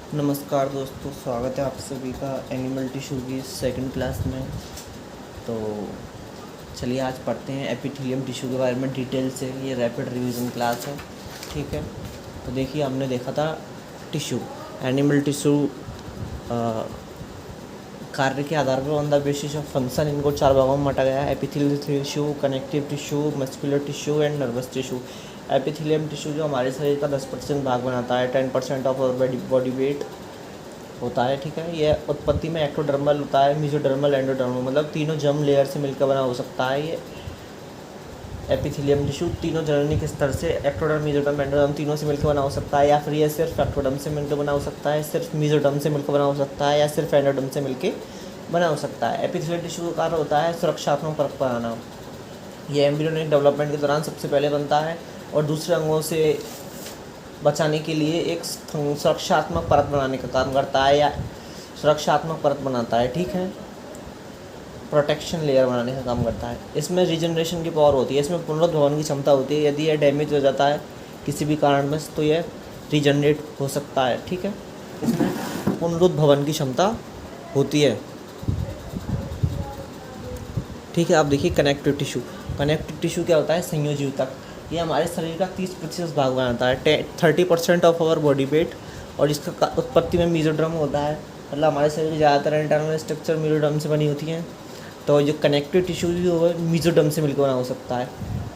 नमस्कार दोस्तों, स्वागत है आप सभी का एनिमल टिश्यू की सेकंड क्लास में। तो चलिए आज पढ़ते हैं एपिथेलियम टिश्यू के बारे में डिटेल से। ये रैपिड रिवीजन क्लास है, ठीक है। तो देखिए, हमने देखा था टिश्यू, एनिमल टिश्यू कार्य के आधार पर on the basis of function इनको 4 भागों में बांटा गया है: epithelial tissue, connective tissue, muscular tissue and nervous tissue. Epithelium tissue जो हमारे शरीर का 10% भाग बनाता है, 10% ऑफ आवर बॉडी वेट होता है, ठीक है। ये उत्पत्ति में एक्टोडर्मल होता है, मेसोडर्मल, एंडोडर्मल, मतलब तीनों जर्म लेयर से मिलकर बना हो सकता है। ये एपिथेलियम टिश्यू तीनों जैनिक स्तर से, एक्टोडर्म, मेसोडर्म, एंडोडर्म तीनों से मिलकर बना हो सकता है, या फिर ये सिर्फ एक्टोडर्म से मिलकर बना हो सकता है, सिर्फ मेसोडर्म से मिलकर बना हो सकता है, या सिर्फ एंडोडर्म से मिलकर बना हो सकता है। एपिथेलियल टिश्यू का कार्य होता है सुरक्षात्मक परत बनाना। ये एम्ब्रियोनिक डेवलपमेंट के दौरान सबसे पहले बनता है और दूसरे अंगों से बचाने के लिए एक सुरक्षात्मक परत बनाने का काम करता है, या सुरक्षात्मक परत बनाता है, ठीक है। प्रोटेक्शन लेयर बनाने का काम करता है। इसमें रीजनरेशन की पावर होती है, इसमें पुनरुद्भवन की क्षमता होती है। यदि यह डैमेज हो जाता है किसी भी कारणवश तो यह रीजनरेट हो सकता है, ठीक है। इसमें पुनरुद्भवन की क्षमता होती है, ठीक है। आप देखिए कनेक्टिव टिश्यू। कनेक्टिव टिश्यू क्या होता है? संयोजी ऊतक। ये हमारे शरीर का 30% भाग बनाता है, 30% ऑफ आवर बॉडी वेट, और इसका उत्पत्ति में मेसोडर्म होता है। मतलब हमारे शरीर की ज़्यादातर इंटरनल स्ट्रक्चर मेसोडर्म से बनी होती हैं। तो जो कनेक्टिव टिश्यू भी होगा मेसोडर्म से मिलकर बना हो सकता है,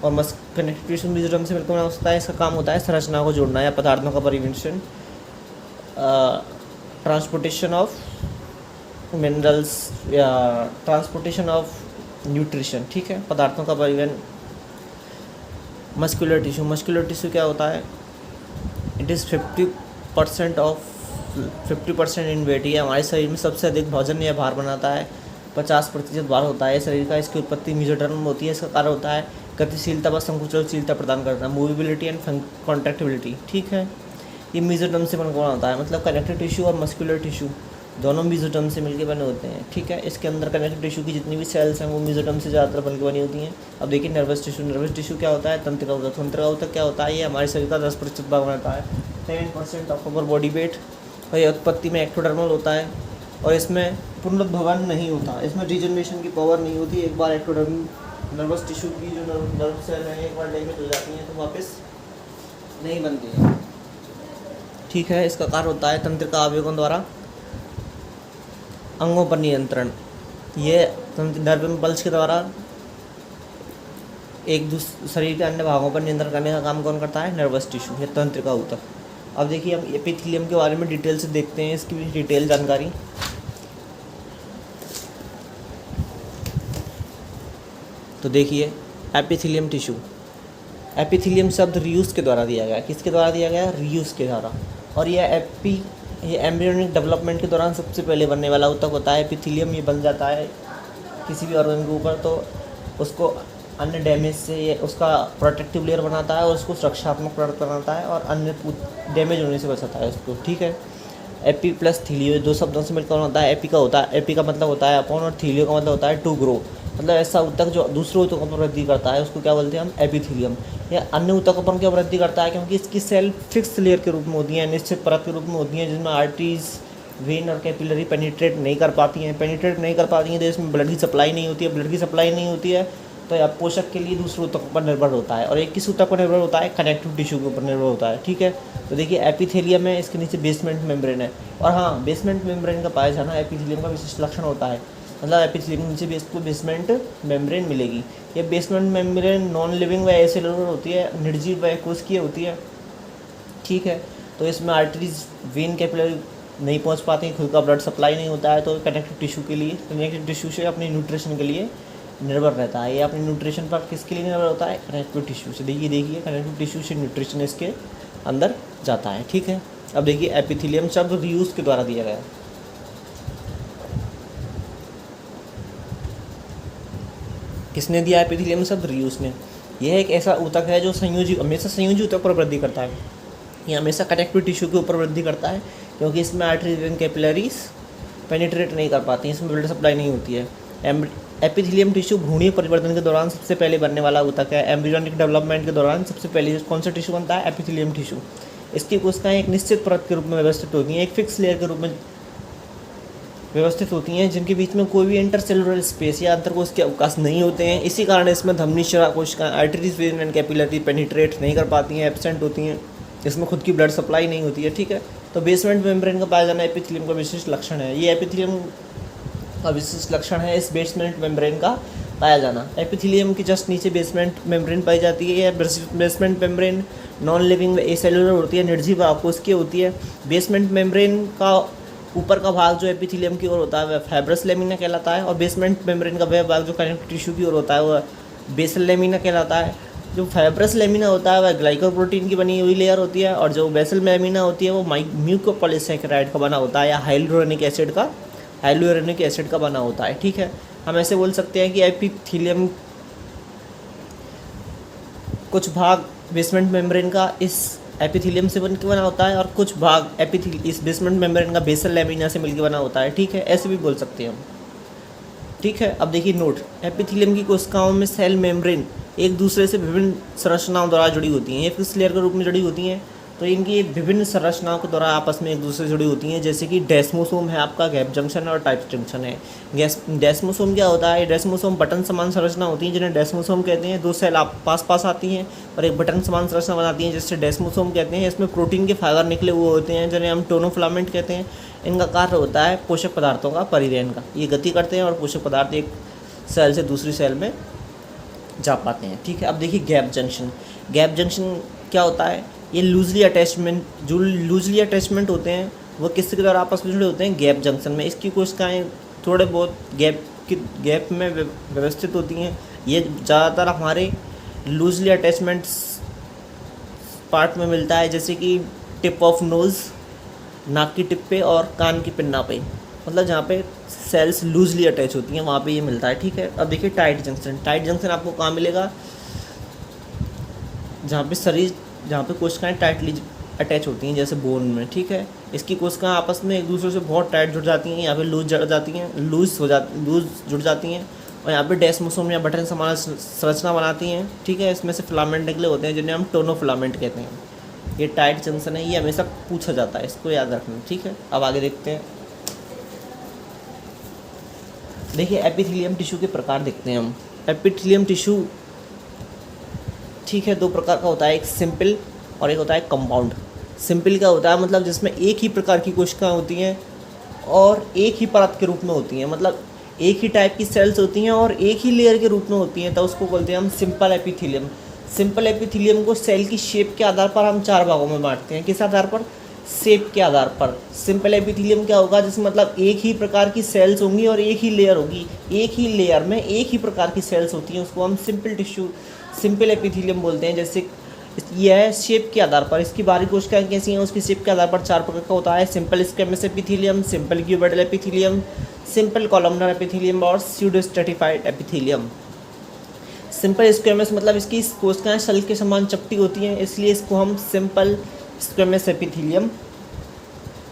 और कनेक्टिव टिश्यू मेसोडर्म से मिलकर बना हो सकता है। इसका काम होता है संरचना को जोड़ना या पदार्थों का परिवहन, ट्रांसपोर्टेशन ऑफ मिनरल्स या ट्रांसपोर्टेशन ऑफ न्यूट्रिशन, ठीक है, पदार्थों का परिवहन। Muscular tissue. मस्कुलर टिश्यू क्या होता है? It is 50% in weight. ये हमारे शरीर में सबसे अधिक वजन या भार बनाता है, 50% भार होता है शरीर का। इसकी उत्पत्ति मेसोडर्म में होती है। इसका कार्य होता है गतिशीलता व संकुचनशीलता प्रदान करता है, मूवेबिलिटी एंड कॉन्ट्रैक्टिबिलिटी, ठीक है। ये मेसोडर्म से बनकर होता है, मतलब कनेक्टिव टिश्यू और मस्कुलर टिश्यू दोनों मेसोडर्म से मिलकर बने होते हैं, ठीक है। इसके अंदर कनेक्टिव टिश्यू की जितनी भी सेल्स हैं वो मेसोडर्म से ज़्यादातर बनकर बनी होती हैं। अब देखिए नर्वस टिश्यू। नर्वस टिश्यू क्या होता है? तंत्रिका ऊतक। तंत्रिका ऊतक क्या होता है? ये हमारे शरीर का 10% भाग बनाता है, 10% ऑफ अवर बॉडी वेट, और ये उत्पत्ति में एक्टोडर्मल होता है, और इसमें पुनरुद्भवन नहीं होता, इसमें रीजनरेशन की पावर नहीं होती। एक बार एक्टोडर्म नर्वस टिश्यू की जो नर्व सेल है एक बार डैमेज हो जाती हैं तो वापस नहीं बनती है, ठीक है। इसका कार्य होता है तंत्रिका आवेगों द्वारा अंगों पर नियंत्रण। ये नर्व इम्पल्स के द्वारा एक दूसरे शरीर के अन्य भागों पर नियंत्रण करने का काम कौन करता है? नर्वस टिश्यू या तंत्रिका ऊतक। अब देखिए हम एपिथेलियम के बारे में डिटेल से देखते हैं, इसकी भी डिटेल जानकारी। तो देखिए एपिथेलियम टिश्यू। एपिथेलियम शब्द रियूस के द्वारा दिया गया है। किसके द्वारा दिया गया है? रियूस के द्वारा। और ये एम्ब्रियोनिक डेवलपमेंट के दौरान सबसे पहले बनने वाला ऊतक होता है एपिथेलियम। ये बन जाता है किसी भी ऑर्गन के ऊपर तो उसको अन्य डैमेज से ये उसका प्रोटेक्टिव लेयर बनाता है और उसको सुरक्षात्मक परत बनाता है, और अन्य डैमेज होने से बचाता है उसको, ठीक है। एपी प्लस थीलियो, दो शब्दों से मिलकर होता है। एपी का मतलब होता है अपॉन, और थीलियो का मतलब होता है टू ग्रो। मतलब ऐसा ऊतक जो दूसरे ऊतकों पर वृद्धि करता है उसको क्या बोलते हैं हम? एपिथेलियम। या अन्य ऊतकों पर क्यों वृद्धि करता है? क्योंकि इसकी सेल फिक्स लेयर के रूप में होती हैं, निश्चित परत के रूप में होती हैं, जिसमें आर्टरीज, वेन और कैपिलरी पेनिट्रेट नहीं कर पाती हैं। तो इसमें ब्लड की सप्लाई नहीं होती है। ब्लड की सप्लाई नहीं होती है तो यह पोषक के लिए दूसरे ऊतकों पर निर्भर होता है, और एक किस ऊतक पर निर्भर होता है? कनेक्टिव टिश्यू के ऊपर निर्भर होता है, ठीक है। तो देखिए एपिथेलियम है, इसके नीचे बेसमेंट मेम्ब्रेन है, और हाँ, बेसमेंट मेम्ब्रेन का पाया जाना एपिथेलियम का विशिष्ट लक्षण होता है। मतलब एपिथेलियम नीचे इसको बेसमेंट मेम्ब्रेन मिलेगी। ये बेसमेंट मेम्ब्रेन नॉन लिविंग व एसेलुलर होती है, निर्जीव व कोशिकीय होती है, ठीक है। तो इसमें आर्टरीज, वेन, कैपिलरी नहीं पहुंच पाती, खुद का ब्लड सप्लाई नहीं होता है, तो कनेक्टिव टिश्यू से अपनी न्यूट्रिशन के लिए निर्भर रहता है। ये अपनी न्यूट्रिशन पर किसके लिए निर्भर होता है? कनेक्टिव टिश्यू से। देखिए कनेक्टिव टिश्यू से न्यूट्रिशन इसके अंदर जाता है, ठीक है। अब देखिए एपिथेलियम शब्द रियूस के द्वारा दिया गया है। किसने दिया एपिथेलियम शब्द? रियूस ने। यह एक ऐसा ऊतक है जो हमेशा संयोजी ऊतक पर वृद्धि करता है। ये हमेशा कनेक्टिव टिश्यू के ऊपर वृद्धि करता है, क्योंकि इसमें आर्टरीज एंड कैपिलरीज पेनिट्रेट नहीं कर पाती हैं, इसमें ब्लड सप्लाई नहीं होती है। एपिथेलियम टिश्यू भ्रूणीय परिवर्तन के दौरान सबसे पहले बनने वाला ऊतक है। एम्ब्रियोनिक डेवलपमेंट के दौरान सबसे पहले कौन सा टिश्यू बनता है? Epithelium tissue. इसकी कोशिकाएं एक निश्चित परत के रूप में व्यवस्थित होती हैं, एक फिक्स लेयर के रूप में व्यवस्थित होती हैं, जिनके बीच में कोई भी इंटरसेलुलर स्पेस या अंतर कोश के अवकाश नहीं होते हैं। इसी कारण इसमें धमनी शिरा कोशिकाएं arteries when and capillary penetrate नहीं कर पाती हैं, एब्सेंट होती हैं। इसमें खुद की ब्लड सप्लाई नहीं होती है, ठीक है। तो बेसमेंट मेम्ब्रेन का पाया जाना एपिथेलियम का विशिष्ट लक्षण है। ये एपिथेलियम का विशिष्ट लक्षण है इस बेसमेंट मेम्ब्रेन का पाया जाना। एपिथेलियम के जस्ट नीचे बेसमेंट मेम्ब्रेन पाई जाती है। यह बेसमेंट मेम्ब्रेन नॉन लिविंग एसेलुलर होती है, निर्जीव आकोशिकीय होती है। बेसमेंट मेम्ब्रेन का ऊपर का भाग जो एपिथेलियम की ओर होता है वह फाइब्रस लेमिना कहलाता है, और बेसमेंट मेम्ब्रेन का वह भाग जो कनेक्टिव टिश्यू की ओर होता है वह बेसल लेमिना कहलाता है। जो फाइब्रस लेमिना होता है वह ग्लाइकोप्रोटीन की बनी हुई लेयर होती है, और जो बेसल लेमिना होती है वो म्यूकोपॉलीसैकेराइड का बना होता है, या हाइलुरोनिक एसिड का बना होता है, ठीक है। हम ऐसे बोल सकते हैं कि एपिथेलियम कुछ भाग बेसमेंट मेम्ब्रेन का इस एपिथेलियम से बन के बना होता है, और कुछ भाग इस बेसमेंट मेम्ब्रेन का बेसल लेमिना से मिलकर बना होता है, ठीक है। ऐसे भी बोल सकते हैं हम, ठीक है। अब देखिए नोट, एपिथेलियम की कोशिकाओं में सेल मेम्ब्रेन एक दूसरे से विभिन्न संरचनाओं द्वारा जुड़ी होती हैं। ये फिक्स लेयर के रूप में जुड़ी होती हैं, तो इनकी विभिन्न संरचनाओं के द्वारा आपस में एक दूसरे से जुड़ी होती हैं। जैसे कि डेस्मोसोम है आपका, गैप जंक्शन और टाइप जंक्शन है। डेस्मोसोम क्या होता है? डेस्मोसोम बटन समान संरचना होती है जिन्हें डेस्मोसोम कहते हैं। दो सेल आप पास आती हैं और एक बटन समान संरचना बनाती हैं जिससे डेस्मोसोम कहते हैं। इसमें प्रोटीन के फाइबर निकले हुए होते हैं जिन्हें हम टोनोफिलामेंट कहते हैं। इनका कार्य होता है पोषक पदार्थों का परिवहन का। ये गति करते हैं और पोषक पदार्थ एक सेल से दूसरी सेल में जा पाते हैं, ठीक है। अब देखिए गैप जंक्शन क्या होता है? ये लूजली अटैचमेंट होते हैं वो किसके द्वारा आपस में जुड़े होते हैं? गैप जंक्शन में। इसकी कोशिकाएं थोड़े बहुत गैप में व्यवस्थित होती हैं। ये ज़्यादातर हमारे लूजली अटैचमेंट पार्ट में मिलता है, जैसे कि टिप ऑफ नोज़, नाक की टिप पे और कान की पिन्ना पे, मतलब जहाँ पे सेल्स लूजली अटैच होती हैं वहाँ पे ये मिलता है, ठीक है। अब देखिए टाइट जंक्शन आपको कहाँ मिलेगा? जहाँ पे कोशिकाएं टाइटली अटैच होती हैं, जैसे बोन में, ठीक है। इसकी कोशिकाएं आपस में एक दूसरे से बहुत टाइट जुड़ जाती हैं। यहाँ पे लूज जुड़ जाती हैं, और यहाँ पे डेस्मोसोम या बटन समान संरचना बनाती हैं, ठीक है। इसमें से फिलामेंट निकले होते हैं जिन्हें हम टोनोफिलामेंट कहते हैं। ये टाइट जंक्शन है, ये हमेशा पूछा जाता है, इसको याद रखना, ठीक है। अब आगे देखते हैं। देखिए एपिथेलियम टिश्यू के प्रकार देखते हैं हम। एपिथेलियम टिश्यू, ठीक है, दो प्रकार का होता है, एक सिंपल और एक होता है कंपाउंड। सिंपल क्या होता है? मतलब जिसमें एक ही प्रकार की कोशिकाएं होती हैं और एक ही परत के रूप में होती हैं, मतलब एक ही टाइप की सेल्स होती हैं और एक ही लेयर के रूप में होती हैं, तो उसको बोलते हैं हम सिंपल एपिथेलियम। सिंपल एपिथेलियम को सेल की शेप के आधार पर हम चार भागों में बांटते हैं। किस आधार पर? शेप के आधार पर। सिंपल एपिथेलियम क्या होगा? जिसमें मतलब एक ही प्रकार की सेल्स होंगी और एक ही लेयर होगी, एक ही लेयर में एक ही प्रकार की सेल्स होती हैं, उसको हम सिंपल एपिथेलियम बोलते हैं। जैसे यह है शेप के आधार पर, इसकी बाहरी कोशिकाएं कैसी हैं उसकी शेप के आधार पर चार प्रकार का होता है। Simple squamous epithelium, simple cuboidal epithelium, simple columnar epithelium और स्यूडोस्ट्रेटिफाइड एपिथेलियम। सिंपल स्क्वेमस मतलब इसकी कोशिकाएं शल के समान चपटी होती हैं, इसलिए इसको हम सिंपल स्क्वेमस एपिथेलियम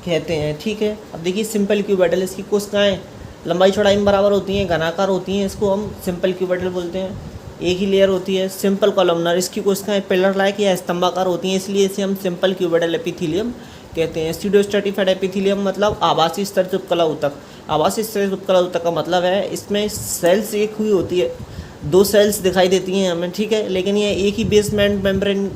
कहते हैं, ठीक है। अब देखिए सिंपल क्यूबोइडल, इसकी कोशिकाएं लंबाई चौड़ाई में बराबर होती हैं, घनाकार होती हैं, इसको हम सिंपल क्यूबोइडल बोलते हैं, एक ही लेयर होती है। सिंपल कॉलमनर, इसकी कोशिकाएं पिलर लाइक या स्तंभाकार होती हैं, इसलिए इसे हम सिंपल क्यूबोइडल एपिथेलियम कहते हैं। स्यूडोस्ट्रेटिफाइड एपिथेलियम मतलब आभासी स्तरित उपकला ऊतक। आभासी स्तरित उपकला ऊतक का मतलब है इसमें सेल्स एक हुई होती है, दो सेल्स दिखाई देती हैं हमें, ठीक है, लेकिन ये एक ही बेसमेंट मेम्ब्रेन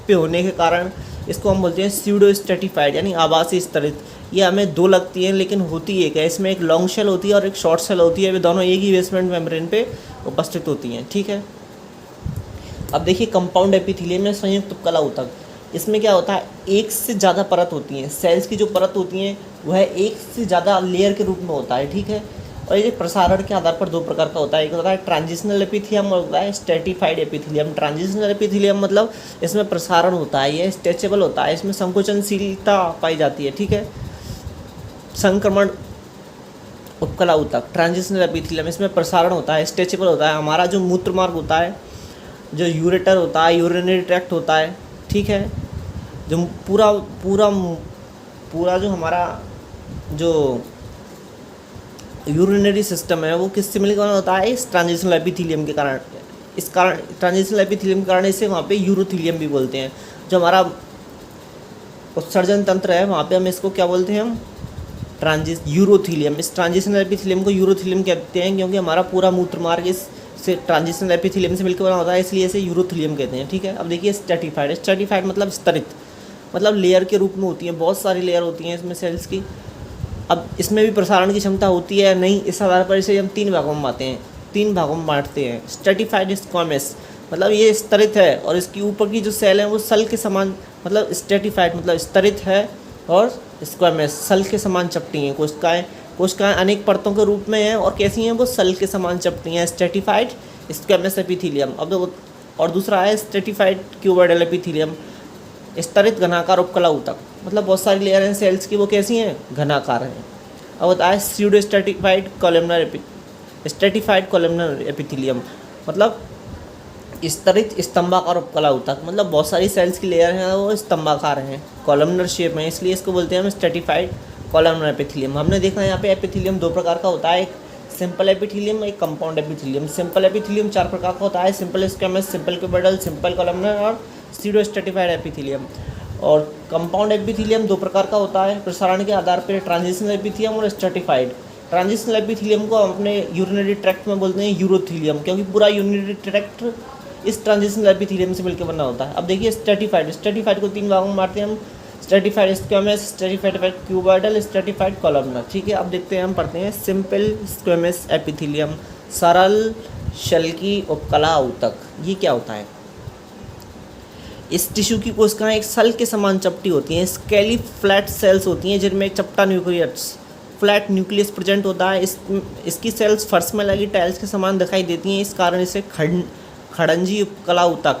पे होने के कारण इसको हम बोलते हैं स्यूडोस्ट्रेटिफाइड यानी आभासी स्तरित। ये हमें दो लगती हैं लेकिन होती एक है, इसमें एक लॉन्ग शेल होती है और एक शॉर्ट शेल होती है, वे दोनों एक ही बेसमेंट मेम्ब्रेन पे उपस्थित होती हैं, ठीक है। अब देखिए कंपाउंड एपिथेलियम में संयुक्त उपकला ऊतक, इसमें क्या होता है? एक से ज़्यादा परत होती हैं, सेल्स की जो परत होती हैं वह एक से ज़्यादा लेयर के रूप में होता है, ठीक है। और ये प्रसारण के आधार पर दो प्रकार का होता है, एक होता है ट्रांजिशनल एपिथेलियम और होता है स्ट्रेटिफाइड एपिथेलियम। ट्रांजिशनल एपिथेलियम मतलब इसमें प्रसारण होता है, ये स्ट्रेचेबल होता है, इसमें संकोचनशीलता पाई जाती है, ठीक है। संक्रमण उपकला ऊतक ट्रांजिशनल एपिथेलियम, इसमें प्रसारण होता है, स्ट्रेचेबल होता है। हमारा जो मूत्र मार्ग होता है, जो यूरेटर होता है, यूरिनरी ट्रैक्ट होता है, ठीक है, जो पूरा जो हमारा जो यूरिनरी सिस्टम है वो किससे मिलकर बना होता है? इस ट्रांजिशनल एपिथेलियम के कारण। ट्रांजिशनल एपिथेलियम के कारण इसे वहाँ पे यूरोथेलियम भी बोलते हैं। जो हमारा उत्सर्जन तंत्र है वहाँ पे हम इसको क्या बोलते हैं, हम यूरोथीलियम। इस ट्रांजिशनल एपिथेलियम को यूरोथीलियम कहते हैं क्योंकि हमारा पूरा मूत्र मार्ग इस से ट्रांजिशनल एपिथेलियम से मिलकर बना होता है, इसलिए इसे यूरोथीलियम कहते हैं। ठीक है, अब देखिए स्ट्रैटिफाइड। स्ट्रैटिफाइड मतलब स्तरित, मतलब लेयर के रूप में होती है, बहुत सारी लेयर होती हैं इसमें सेल्स की। अब इसमें भी प्रसारण की क्षमता होती है नहीं, इस आधार पर इसे हम 3 भागों में बांटते हैं। स्ट्रैटिफाइड स्क्वामस मतलब ये स्तरित है और इसकी ऊपर की जो सेल है वो सल के समान, मतलब स्ट्रैटिफाइड मतलब स्तरित है, और स्क्वामस सल के समान चपटी हैं। कोशिकाएं अनेक परतों के रूप में हैं और कैसी हैं, वो सल के समान चपटी हैं। Stratified squamous epithelium. अब और दूसरा है स्ट्रैटिफाइड क्यूबॉइडल एपिथेलियम, स्तरित घनाकार उपकला ऊतक, मतलब बहुत सारी लेयर हैं सेल्स की, वो कैसी हैं, घनाकार हैं। अब होता है स्यूडो स्ट्रैटिफाइड कॉलमनर एपिथेलियम, मतलब स्तरित स्तंभाकार उपकला ऊतक, मतलब बहुत सारी सेल्स की लेयर हैं वो स्तंभाकार हैं, कॉलमनर शेप में, इसलिए इसको बोलते हैं हम स्ट्रैटिफाइड कॉलमनर एपिथेलियम। हमने देखा है यहाँ पे एपिथेलियम 2 प्रकार का होता है, एक सिंपल एपिथेलियम, एक कंपाउंड एपिथेलियम। सिंपल एपिथेलियम 4 प्रकार का होता है, simple squamous, simple cuboidal, simple columnar और स्यूडो स्ट्रैटिफाइड एपिथेलियम। और कंपाउंड एपिथेलियम 2 प्रकार का होता है प्रसारण के आधार पर, ट्रांजिशनल एपिथेलियम और स्ट्रैटिफाइड। ट्रांजिशनल एपिथेलियम को हम अपने यूरिनरी ट्रैक्ट में बोलते हैं यूरोथीलियम, क्योंकि पूरा यूरिनरी ट्रैक्ट इस ट्रांजिशनल एपिथेलियम से मिलकर बना होता है। अब देखिए स्ट्रैटिफाइड को 3 भागों में बांटते हैं हम, stratified squamous, stratified cuboidal, stratified columnar. ठीक है, अब देखते हैं, हम पढ़ते हैं सिंपल स्क्वैमस एपिथेलियम, सरल शल्की उपकला ऊतक। ये क्या होता है, इस टिश्यू की कोशिकाएं एक सल के समान चपटी होती हैं, स्केली फ्लैट सेल्स होती हैं जिनमें एक चपटा फ्लैट न्यूक्लियस प्रेजेंट होता है। इसकी सेल्स फर्श में लगी टाइल्स के समान दिखाई देती हैं, इस कारण इसे खड़ंजी उपकला ऊतक,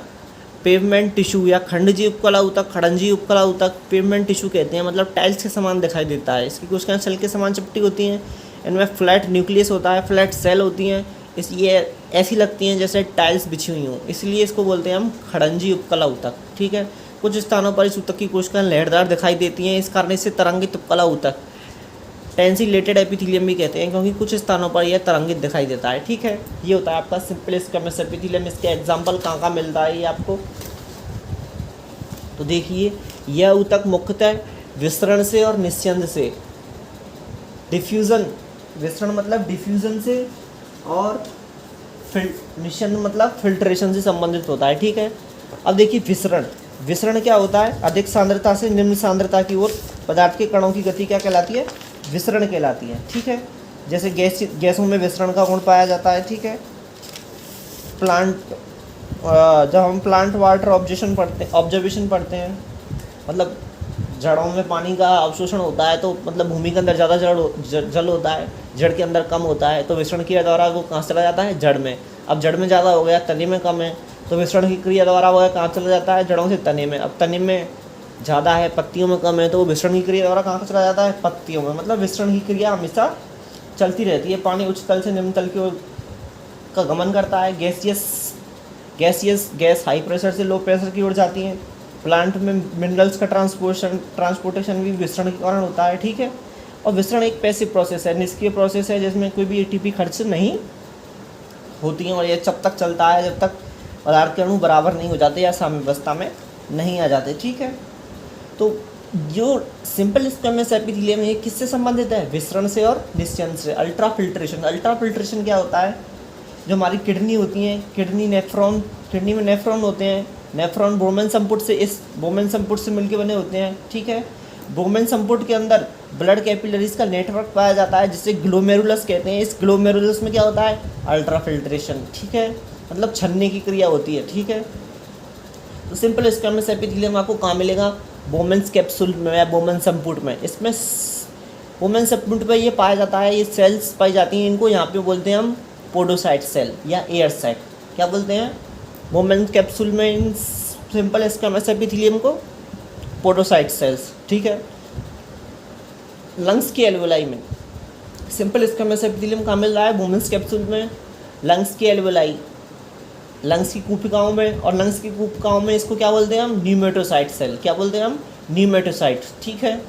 पेवमेंट टिश्यू या खंडजी उपकला ऊतक, खड़ंजी उपकला ऊतक, पेवमेंट टिश्यू कहते हैं, मतलब टाइल्स के समान दिखाई देता है। इसकी कोशिकाएं सेल के समान चपटी होती हैं, इनमें फ्लैट न्यूक्लियस होता है, फ्लैट सेल होती हैं, ये ऐसी लगती हैं जैसे टाइल्स बिछी हुई हों, इसलिए इसको बोलते हैं हम खड़ंजी उपकला ऊतक। ठीक है, कुछ स्थानों पर इस ऊतक की कोशिकाएं लहरदार दिखाई देती हैं, इस कारण इसे तरंगित उपकला ऊतक, टेंसिलेटेड एपिथेलियम भी कहते हैं, क्योंकि कुछ स्थानों पर यह तरंगित दिखाई देता है। ठीक है, ये होता है आपका सिंपल स्क्वैमस एपिथेलियम। इसके एग्जाम्पल कहाँ मिलता है ये आपको, तो देखिए यह ऊतक मुख्यतः विसरण से और निस्यंद से, डिफ्यूजन, विसरण मतलब डिफ्यूजन से, और निस्यंद मतलब फिल्ट्रेशन से संबंधित होता है। ठीक है, अब देखिए विसरण क्या होता है, अधिक सांद्रता से निम्न सांद्रता की ओर पदार्थ के कणों की गति क्या कहलाती है, विसरण कहलाती है। ठीक है, जैसे गैसों में विसरण का गुण पाया जाता है। ठीक है, जब हम प्लांट वाटर ऑब्जर्वेशन पढ़ते हैं, मतलब जड़ों में पानी का अवशोषण होता है, तो मतलब भूमि के अंदर ज़्यादा जल होता है, जड़ के अंदर कम होता है, तो विसरण क्रिया द्वारा वो कहाँ चला जाता है, जड़ में। अब जड़ में ज़्यादा हो गया, तने में कम है, तो विसरण की क्रिया द्वारा वो कहाँ चला जाता है, जड़ों से तने में। अब तने में ज़्यादा है, पत्तियों में कम है, तो वो विसरण की क्रिया द्वारा कहाँ चला जाता है, पत्तियों में। मतलब विसरण की क्रिया हमेशा चलती रहती है। पानी उच्च तल से निम्न तल की ओर का गमन करता है, गैसियस गैस हाई प्रेशर से लो प्रेशर की ओर जाती हैं। प्लांट में मिनरल्स का ट्रांसपोर्टेशन भी विसरण के कारण होता है। ठीक है, और विसरण एक पैसिव प्रोसेस है, निष्क्रिय प्रोसेस है, जिसमें कोई भी एटीपी खर्च नहीं होती है, और ये जब तक चलता है जब तक पदार्थ के अणु बराबर नहीं हो जाते या साम्यावस्था में नहीं आ जाते। ठीक है, तो जो सिंपल स्क्वैमस एपिथेलियम है किससे संबंधित है, विसरण से और निस्यंद से। अल्ट्राफिल्ट्रेशन क्या होता है, जो हमारी किडनी होती हैं, किडनी में नेफ्रॉन होते हैं, नेफ्रॉन बोमेन संपुट से, इस बोमेन संपुट से मिलकर बने होते हैं। ठीक है, बोमेन संपुट के अंदर ब्लड कैपिलरीज का नेटवर्क पाया जाता है, जिसे ग्लोमेरुलस कहते हैं। इस ग्लोमेरुलस में क्या होता है, अल्ट्राफिल्ट्रेशन। ठीक है, मतलब छनने की क्रिया होती है। ठीक है, तो सिंपल स्क्वैमस एपिथेलियम आपको कहाँ मिलेगा, बोमेन्स कैप्सूल में या बोमेन संपुट में। इसमें बोमेन संपुट में ये पाया जाता है, ये सेल्स पाई जाती हैं, इनको यहाँ पे बोलते हैं हम पोडोसाइट सेल या एयर साइट। क्या बोलते हैं, बोमेन कैप्सूल में इन सिंपल स्क्वैमस एपिथेलियम को पोडोसाइट सेल्स। ठीक है, लंग्स की एल्वेलाई में सिंपल स्क्वैमस एपिथेलियम कहाँ मिल रहा है, बोमेन्स कैप्सूल में, लंग्स की एल्वेलाई, लंग्स की कूपिकाओं में, और लंग्स की कूपिकाओं में इसको क्या बोलते हैं हम, न्यूमेटोसाइट सेल। क्या बोलते हैं हम, न्यूमेटोसाइट। ठीक है,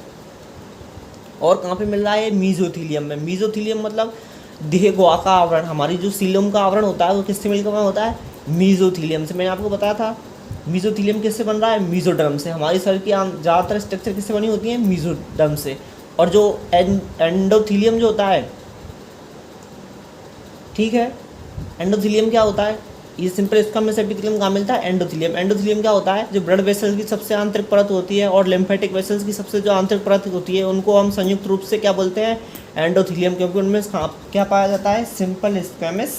और कहाँ पे मिल रहा है, मीजोथीलियम में। मीजोथीलियम मतलब देह गुहा का आवरण, हमारी जो सीलम का आवरण होता है वो किससे मिलकर बना होता है, मीजोथीलियम से। मैंने आपको बताया था मीजोथीलियम किससे बन रहा है? मीजोडर्म से। हमारी शरीर की ज़्यादातर स्ट्रक्चर किससे बनी होती है? मीजोडर्म से। और जो एंडोथीलियम जो होता है, ठीक है, एंडोथीलियम क्या होता है? ये सिंपल स्क्वैमस एपिथेलियम कहाँ मिलता है? एंडोथीलियम। एंडोथीलियम क्या होता है? जो ब्लड वेसल्स की सबसे आंतरिक परत होती है और लिम्फेटिक वेसल्स की सबसे जो आंतरिक परत होती है, उनको हम संयुक्त रूप से क्या बोलते हैं? एंडोथीलियम, क्योंकि उनमें क्या पाया जाता है? सिंपल स्क्वैमस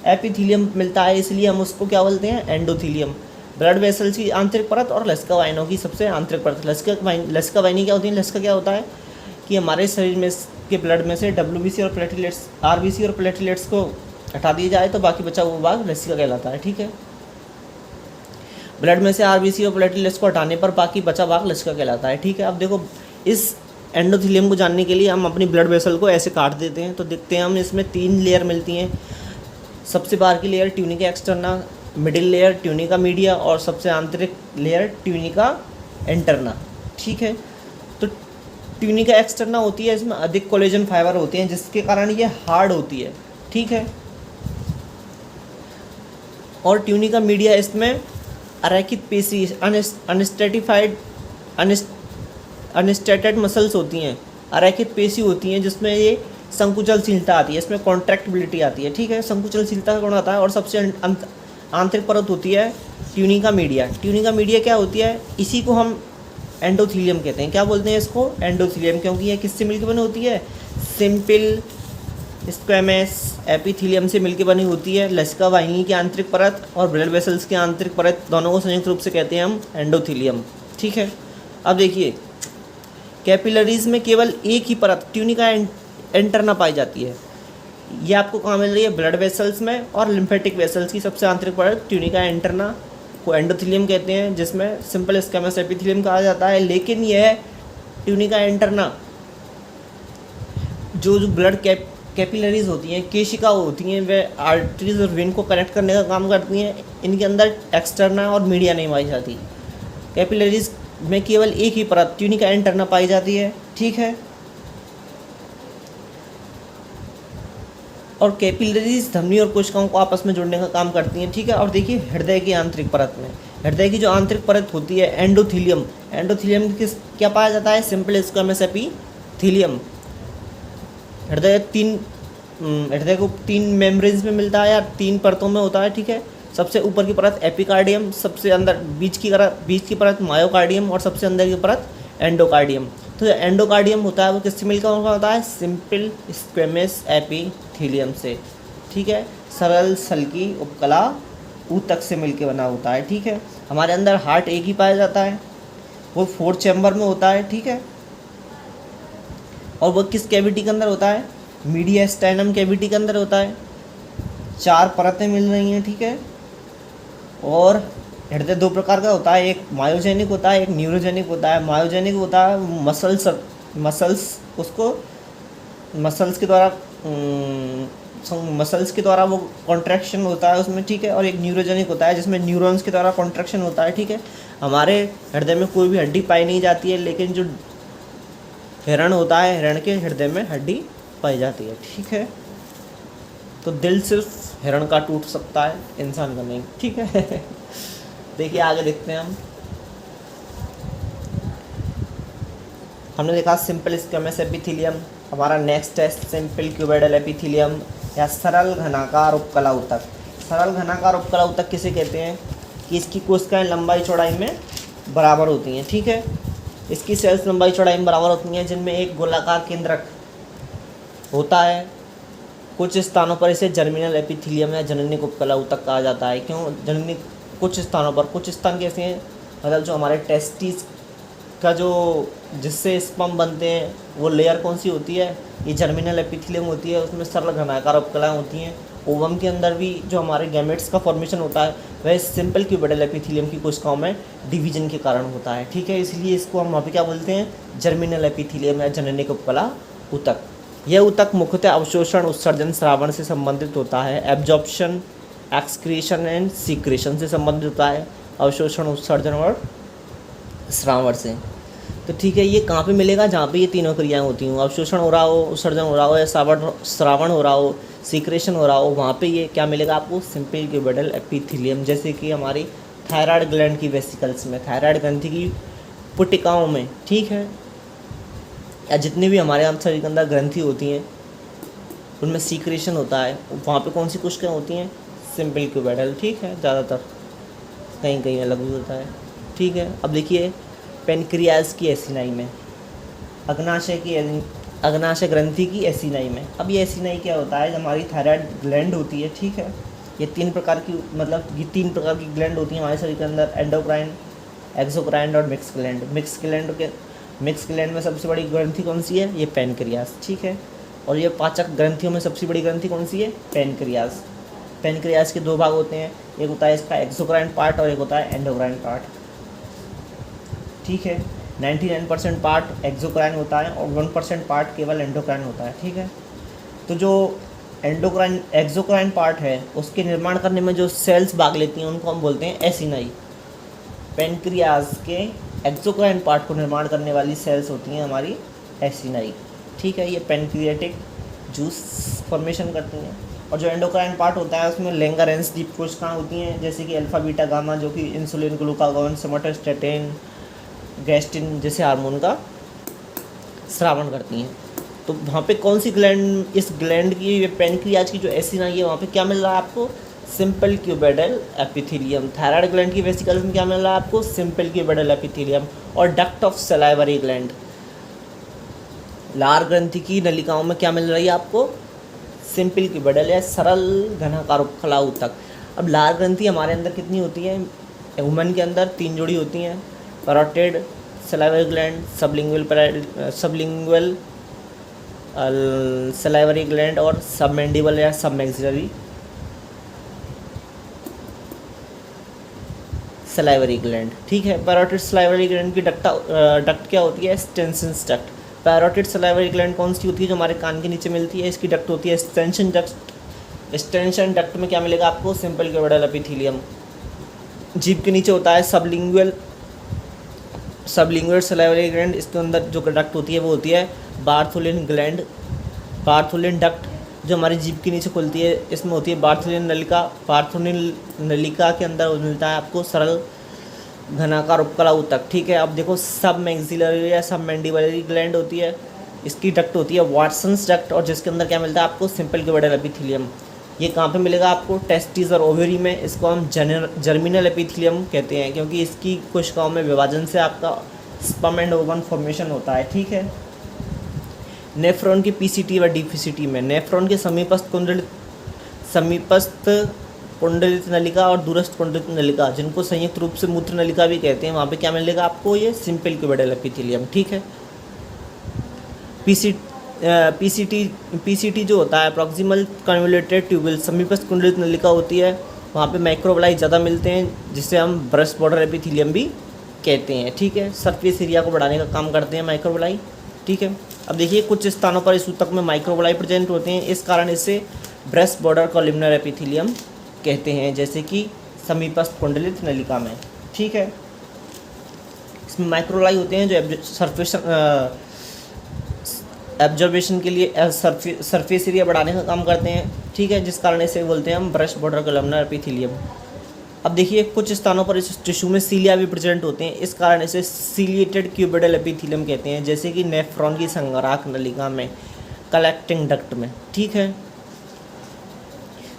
एपिथेलियम मिलता है, इसलिए हम उसको क्या बोलते हैं? एंडोथीलियम। ब्लड वेसल्स की आंतरिक परत और लसिका वाहिनियों की सबसे आंतरिक परत। लसिका वाहिनी क्या होती है? लसिका क्या होता है कि हमारे शरीर में के ब्लड में से WBC और प्लेटलेट्स, RBC और प्लेटलेट्स को हटा दिया जाए तो बाकी बचा हुआ भाग लसिका कहलाता है, ठीक है। ब्लड में से RBC और प्लेटलेट्स को हटाने पर बाकी बचा भाग लसिका कहलाता है, ठीक है। अब देखो, इस एंडोथीलियम को जानने के लिए हम अपनी ब्लड वेसल को ऐसे काट देते हैं तो देखते हैं हम इसमें 3 लेयर मिलती हैं। सबसे बाहर की layer tunica externa, middle layer tunica media और सबसे आंतरिक लेयर ट्यूनिका इंटरना, ठीक है। तो ट्यूनिका एक्सटर्ना होती है, इसमें अधिक कोलेजन फाइबर होते हैं जिसके कारण ये हार्ड होती है, ठीक है। और ट्यूनिका मीडिया, इसमें अरेखित पेशी, अनस्टेटेड मसल्स होती हैं, अरेखित पेशी होती हैं जिसमें ये संकुचलशीलता आती है, इसमें कॉन्ट्रैक्टिबिलिटी आती है, ठीक है। संकुचलशीलता का गुण आता है। और सबसे आंतरिक परत होती है ट्यूनिका मीडिया। ट्यूनिका मीडिया क्या होती है? इसी को हम एंडोथीलियम कहते हैं। क्या बोलते हैं इसको? एंडोथीलियम, क्योंकि ये किससे मिलकर बनी होती है? सिंपल स्क्वैमस एपिथेलियम से मिलकर बनी होती है। लसिका वाहिनी की आंतरिक परत और ब्लड वेसल्स की आंतरिक परत, दोनों को संयुक्त रूप से कहते हैं हम एंडोथीलियम, ठीक है। अब देखिए, कैपिलरीज में केवल एक ही परत ट्यूनिका इंटरना पाई जाती है। ये आपको कहाँ मिल रही है? ब्लड वेसल्स में। और लिम्फेटिक वेसल्स की सबसे आंतरिक परत ट्यूनिका इंटरना को एंडोथीलियम कहते हैं, जिसमें सिंपल स्क्वैमस एपिथेलियम कहा जाता है। लेकिन यह ट्यूनिका इंटरना जो ब्लड कैपिलरीज होती हैं, केशिका होती हैं, वे आर्टरीज और वेन को कनेक्ट करने का काम करती हैं। इनके अंदर एक्सटर्ना और मीडिया नहीं पाई जाती। कैपिलरीज में केवल एक ही परत ट्यूनिका इंटरना पाई जाती है, ठीक है। और कैपिलरीज धमनी और कोशिकाओं को आपस में जोड़ने का काम करती हैं, ठीक है। और देखिए, हृदय की आंतरिक परत में, हृदय की जो आंतरिक परत होती है एंडोथीलियम, एंडोथीलियम किस क्या पाया जाता है? Simple squamous epithelium. हृदय को 3 मेम्ब्रेन्स में मिलता है या 3 परतों में होता है, ठीक है। सबसे ऊपर की परत एपिकार्डियम, सबसे अंदर बीच की परत मायोकार्डियम और सबसे अंदर की परत एंडोकार्डियम। तो जो एंडोकार्डियम होता है वो किससे मिलकर होता है? सिंपल स्क्वैमस एपिथेलियम से, ठीक है। सरल सल्की उपकला ऊतक से मिलकर बना होता है, ठीक है। हमारे अंदर हार्ट एक ही पाया जाता है, वो 4 चैम्बर में होता है, ठीक है। और वो किस कैविटी के अंदर होता है? मीडियास्टाइनम कैविटी के अंदर होता है। 4 परतें मिल रही हैं, ठीक है। और हृदय 2 प्रकार का होता है, एक मायोजेनिक होता है, एक न्यूरोजेनिक होता है। मायोजेनिक होता है मसल्स के द्वारा वो कॉन्ट्रैक्शन होता है उसमें, ठीक है। और एक न्यूरोजेनिक होता है जिसमें न्यूरॉन्स के द्वारा कॉन्ट्रैक्शन होता है, ठीक है। हमारे हृदय में कोई भी हड्डी पाई नहीं जाती है, लेकिन जो हिरण होता है, हिरण के हृदय में हड्डी पाई जाती है, ठीक है। तो दिल सिर्फ हिरण का टूट सकता है, इंसान का नहीं, ठीक है। देखिए आगे देखते हैं हमने देखा सिंपल स्क्वैमस एपिथेलियम। हमारा नेक्स्ट है सिंपल क्यूबोइडल एपिथेलियम या सरल घनाकार उपकला ऊतक। सरल घनाकार उपकला ऊतक किसे कहते हैं? कि इसकी कोशिकाएं लंबाई चौड़ाई में बराबर होती हैं, ठीक है। इसकी सेल्स लंबाई चौड़ाई में बराबर होती हैं, जिनमें एक गोलाकार केंद्रक होता है। कुछ स्थानों पर इसे जर्मिनल एपिथेलियम या जननिक उपकला ऊतक कहा जाता है। क्यों जननिक? कुछ स्थानों पर, कुछ स्थान कैसे हैं? मतलब जो हमारे टेस्टिस का जो जिससे स्पर्म बनते हैं वो लेयर कौन सी होती है? ये जर्मिनल एपिथेलियम होती है, उसमें सरल घनाकार उपकलाएं होती हैं। ओवम के अंदर भी जो हमारे गैमेट्स का फॉर्मेशन होता है वह सिंपल क्यूबोइडल एपिथेलियम की कोशिकाओं में डिवीजन के कारण होता है, ठीक है। इसलिए इसको हम वहाँ पे क्या बोलते हैं? जर्मिनल एपिथेलियम या जननिक उपकला ऊतक। यह ऊतक मुख्यतः अवशोषण, उत्सर्जन, स्रावण से संबंधित होता है। एब्जॉर्प्शन, एक्सक्रीशन एंड सीक्रेशन से संबंधित होता है, अवशोषण, उत्सर्जन और स्रावण से। तो ठीक है, ये कहाँ पे मिलेगा? जहाँ पे ये तीनों क्रियाएं होती हों, अवशोषण हो रहा हो, उत्सर्जन हो रहा हो या स्रावण हो रहा हो, सीक्रेशन हो रहा हो, वहाँ पे ये क्या मिलेगा आपको? Simple cuboidal epithelium. जैसे कि हमारी थायराइड ग्लैंड की वेसिकल्स में, थायराइड ग्रंथि की पुटिकाओं में, ठीक है, या जितनी भी हमारे हम शरीर के अंदर ग्रंथि होती हैं उनमें सीक्रेशन होता है, वहाँ पे कौन सी कोशिकाएं होती हैं, सिंपल क्यूबेडल, ठीक है, ज़्यादातर, कहीं कहीं अलग भी होता है, ठीक है। अब देखिए पेनक्रियाज की एसिनाई में, अग्नाशय ग्रंथि की एसिनाई में। अब ये एसिनाई क्या होता है, हमारी थायराइड ग्लैंड होती है, ठीक है, ये तीन प्रकार की ग्लैंड होती हैं हमारे शरीर के अंदर, एंडोक्राइन, एक्सोक्राइन और मिक्स ग्लैंड में सबसे बड़ी ग्रंथि कौन सी है, ये पेनक्रियाज, ठीक है। और ये पाचक ग्रंथियों में सबसे बड़ी ग्रंथि कौन सी है, पेनक्रियाज। पेनक्रियाज के दो भाग होते हैं, एक होता है इसका एक्सोक्राइन पार्ट और एक होता है एंडोक्राइन पार्ट, ठीक है। 99% पार्ट एक्सोक्राइन होता है और 1% पार्ट केवल एंडोक्राइन होता है, ठीक है। तो जो एक्सोक्राइन पार्ट है उसके निर्माण करने में जो सेल्स भाग लेती हैं उनको हम बोलते हैं एसिनाई। पेनक्रियाज के एक्सोक्राइन पार्ट को निर्माण करने वाली सेल्स होती हैं हमारी एसिनाई, ठीक है। ये पेनक्रियाटिक जूस फॉर्मेशन करती हैं। और जो एंडोक्राइन पार्ट होता है उसमें लैंगरेंस दीप कोशिकाएं होती हैं, जैसे कि अल्फा बीटा गामा, जो कि इंसुलिन, ग्लूकागॉन, सोमेटोस्टेटिन, गैस्ट्रिन जैसे हार्मोन का स्रावन करती हैं। तो वहाँ पे कौन सी ग्लैंड, इस ग्लैंड की, पेनक्रियाज की जो एसिनाई है वहाँ पे क्या मिल रहा है आपको, सिंपल क्यूबेडल एपिथेलियम। थायराइड ग्लैंड की वेसिकल्स में क्या मिल रहा है आपको, सिंपल क्यूबेडल एपिथेलियम। और डक्ट ऑफ सलाइवरी ग्लैंड, लार ग्रंथि की नलिकाओं में क्या मिल रही है आपको, सिंपल क्यूबेडल या सरल घनाकार उपकला ऊतक। अब लार ग्रंथि हमारे अंदर कितनी होती है, ह्यूमन के अंदर 3 जोड़ी होती हैं, parotid salivary gland, sublingual salivary gland और सबमेंडिबल या सबमैक्सिलरी सलाइवरी ग्लैंड, ठीक है। पैरोटिड सलाइवरी ग्लैंड की डक्ट क्या होती है, स्टेंसिस डक्ट। पैरोटिड सलाइवरी ग्लैंड कौन सी होती है, जो हमारे कान के नीचे मिलती है, इसकी डक्ट होती है एक्सटेंशन डक्ट। एक्सटेंशन डक्ट में क्या मिलेगा आपको, सिंपल क्यूबेडल एपिथेलियम। जीभ के नीचे होता है सबलिंगुअल सलाइवरी ग्लैंड, इसके अंदर जो डक्ट होती है वो होती है बार्थोलिन ग्लैंड, बार्थोलिन डक्ट, जो हमारी जीभ के नीचे खुलती है, इसमें होती है बार्थोलिन नलिका। बार्थोलिन नलिका के अंदर मिलता है आपको सरल घनाकार उपकला ऊतक, ठीक है। अब देखो सब मैक्सिलरी या सब मैंडिबलरी ग्लैंड होती है, इसकी डक्ट होती है वाटसन्स डक्ट, और जिसके अंदर क्या मिलता है आपको, सिंपल क्यूबेडल एपिथेलियम। ये कहाँ पे मिलेगा आपको, टेस्टिस और ओवरी में। इसको हम जर्मिनल एपिथेलियम कहते हैं, क्योंकि इसकी कोशिकाओं में विभाजन से आपका स्पर्म एंड ओवम फॉर्मेशन होता है, ठीक है। नेफ्रॉन की पीसीटी व डीपीसीटी में, नेफ्रॉन के समीपस्थ कुंडलित नलिका और दूरस्थ कुंडलित नलिका, जिनको संयुक्त रूप से मूत्र नलिका भी कहते हैं, वहाँ पे क्या मिलेगा आपको, ये सिंपल क्यूबेडल एपिथेलियम, ठीक है। पीसीटी जो होता है प्रॉक्सिमल कन्वोल्यूटेड ट्यूबुल, समीपस्थ कुंडलित नलिका होती है, वहाँ पे माइक्रोबलाई ज़्यादा मिलते हैं, जिसे हम ब्रेस्ट बॉर्डर एपिथेलियम भी कहते हैं, ठीक है। सरफेस एरिया को बढ़ाने का काम करते हैं माइक्रोबलाई, ठीक है। अब देखिए कुछ स्थानों पर इस ऊतक में माइक्रोबलाई प्रेजेंट होते हैं, इस कारण इसे ब्रेस्ट बॉर्डर कॉलमनर एपिथेलियम कहते हैं, जैसे कि समीपस्थ कुंडलित नलिका में, ठीक है। इसमें माइक्रोबलाई होते हैं जो सरफेस एब्जॉर्बेशन के लिए सरफेस एरिया बढ़ाने का काम करते हैं, ठीक है, जिस कारण इसे बोलते हैं हम ब्रेस्ट बॉर्डर कॉलमनर एपिथेलियम। अब देखिए कुछ स्थानों पर इस टिश्यू में सीलिया भी प्रेजेंट होते हैं, इस कारण इसे सीलिएटेड क्यूबेडल एपिथेलियम कहते हैं, जैसे कि नेफ्रॉन की संग्राहक नलिका में, कलेक्टिंग डक्ट में, ठीक है।